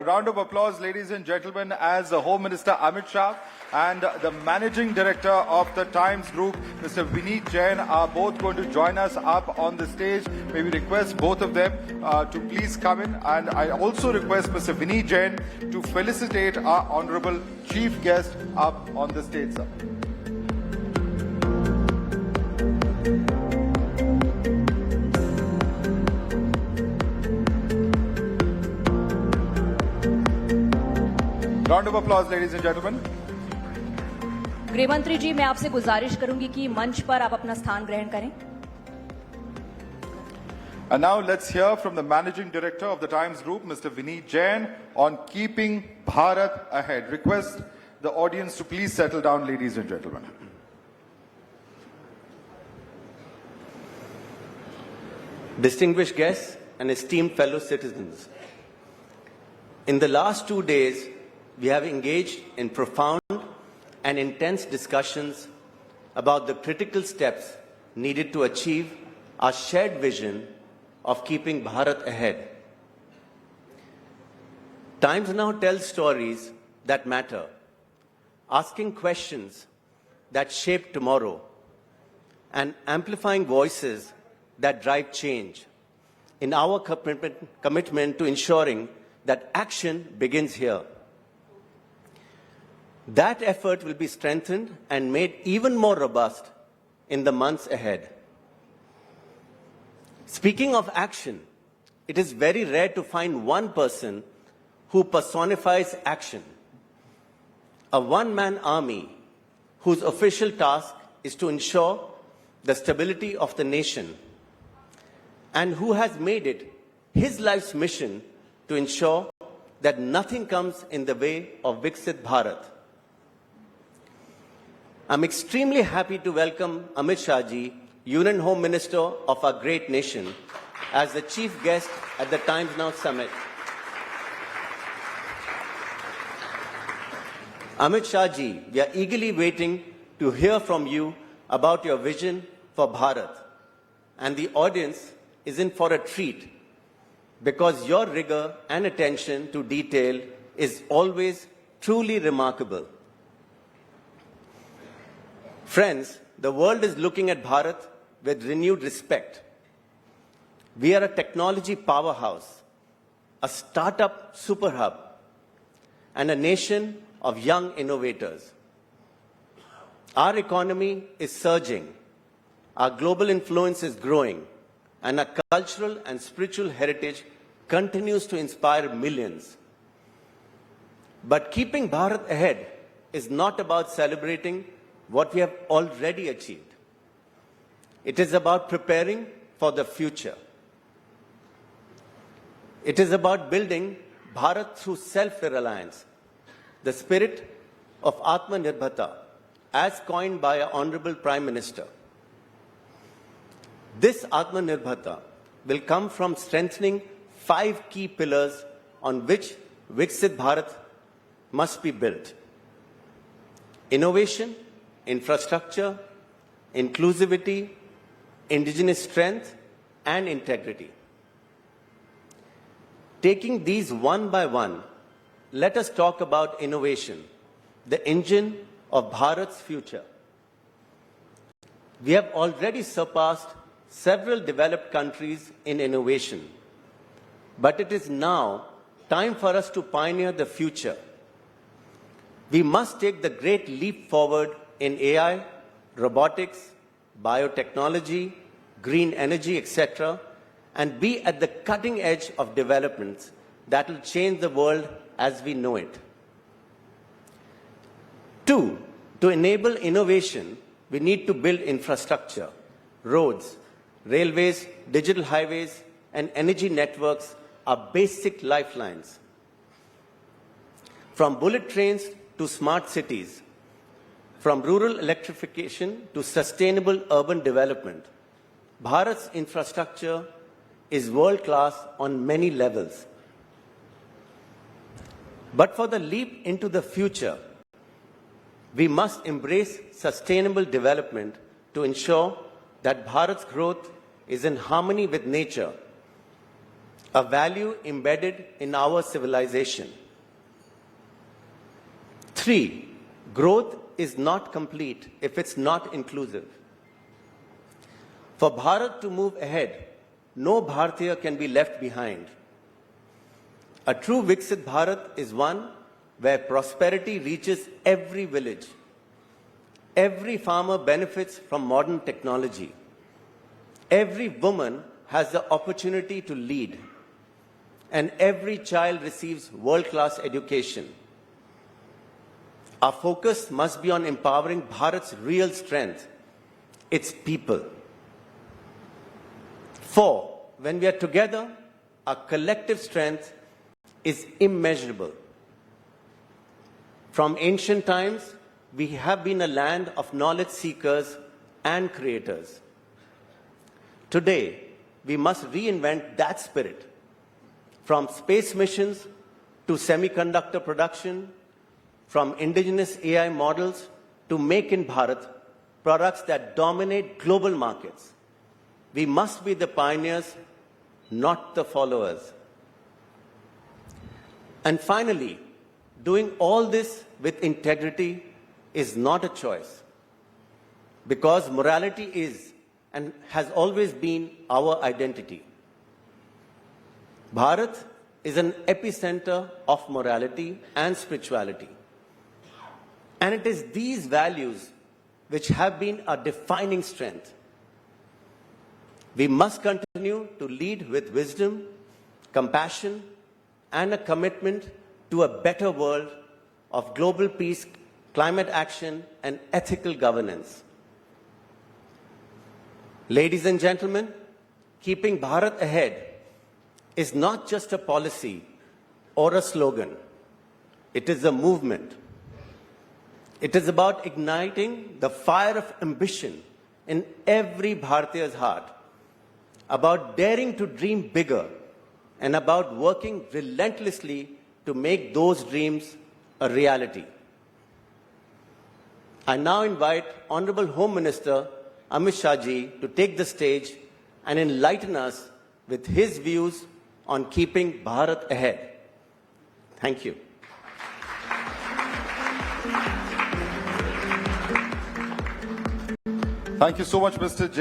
Round of applause, ladies and gentlemen, as the Home Minister Amit Shah and the Managing Director of the Times Group, Mr. Vineet Jain, are both going to join us up on the stage. May we request both of them to please come in. And I also request Mr. Vineet Jain to felicitate our Honourable Chief Guest up on the stage, sir. Round of applause, ladies and gentlemen. गृह मंत्री जी, मैं आपसे गुजारिश करूंगी कि मंच पर आप अपना स्थान ग्रहण करें. And now let's hear from the Managing Director of the Times Group, Mr. Vineet Jain, on Keeping Bharat Ahead. Request the audience to please settle down, ladies and gentlemen. Distinguished guests and esteemed fellow citizens, in the last 2 days, we have engaged in profound and intense discussions about the critical steps needed to achieve our shared vision of keeping Bharat ahead. Times now tells stories that matter, asking questions that shape tomorrow, and amplifying voices that drive change in our commitment to ensuring that action begins here. That effort will be strengthened and made even more robust in the months ahead. Speaking of action, it is very rare to find one person who personifies action. A one-man army whose official task is to ensure the stability of the nation and who has made it his life's mission to ensure that nothing comes in the way of Viksit Bharat. I'm extremely happy to welcome Amit Shah ji, Union Home Minister of our great nation, as the chief guest at the Times Now Summit. Amit Shah ji, we are eagerly waiting to hear from you about your vision for Bharat. And the audience is in for a treat because your rigor and attention to detail is always truly remarkable. Friends, the world is looking at Bharat with renewed respect. We are a technology powerhouse, a startup super hub, and a nation of young innovators. Our economy is surging, our global influence is growing, and our cultural and spiritual heritage continues to inspire millions. But keeping Bharat ahead is not about celebrating what we have already achieved. It is about preparing for the future. It is about building Bharat through self-reliance, the spirit of Atmanirbharta, as coined by our Honorable Prime Minister. This Atmanirbharta will come from strengthening 5 key pillars on which Viksit Bharat must be built: innovation, infrastructure, inclusivity, indigenous strength, and integrity. Taking these one by one, let us talk about innovation, the engine of Bharat's future. We have already surpassed several developed countries in innovation, but it is now time for us to pioneer the future. We must take the great leap forward in AI, robotics, biotechnology, green energy, etc., and be at the cutting edge of developments that will change the world as we know it. 2, to enable innovation, we need to build infrastructure. Roads, railways, digital highways, and energy networks are basic lifelines. From bullet trains to smart cities, from rural electrification to sustainable urban development, Bharat's infrastructure is world-class on many levels. But for the leap into the future, we must embrace sustainable development to ensure that Bharat's growth is in harmony with nature a value embedded in our civilization. 3, growth is not complete if it's not inclusive. For Bharat to move ahead, no Bharatiya can be left behind. A true Viksit Bharat is one where prosperity reaches every village. Every farmer benefits from modern technology. Every woman has the opportunity to lead. And every child receives world-class education. Our focus must be on empowering Bharat's real strength, its people. 4, when we are together, our collective strength is immeasurable. From ancient times, we have been a land of knowledge seekers and creators. Today, we must reinvent that spirit. From space missions to semiconductor production, from indigenous AI models to Make in Bharat, products that dominate global markets. We must be the pioneers, not the followers. And finally, doing all this with integrity is not a choice, because morality is and has always been our identity. Bharat is an epicenter of morality and spirituality. And it is these values which have been our defining strength. We must continue to lead with wisdom, compassion, and a commitment to a better world of global peace, climate action, and ethical governance. Ladies and gentlemen, Keeping Bharat Ahead is not just a policy or a slogan. It is a movement. It is about igniting the fire of ambition in every Bharatiya's heart, about daring to dream bigger, and about working relentlessly to make those dreams a reality. I now invite Honorable Home Minister Amit Shah Ji to take the stage and enlighten us with his views on keeping Bharat ahead. Thank you. Thank you so much, Mr. Jain.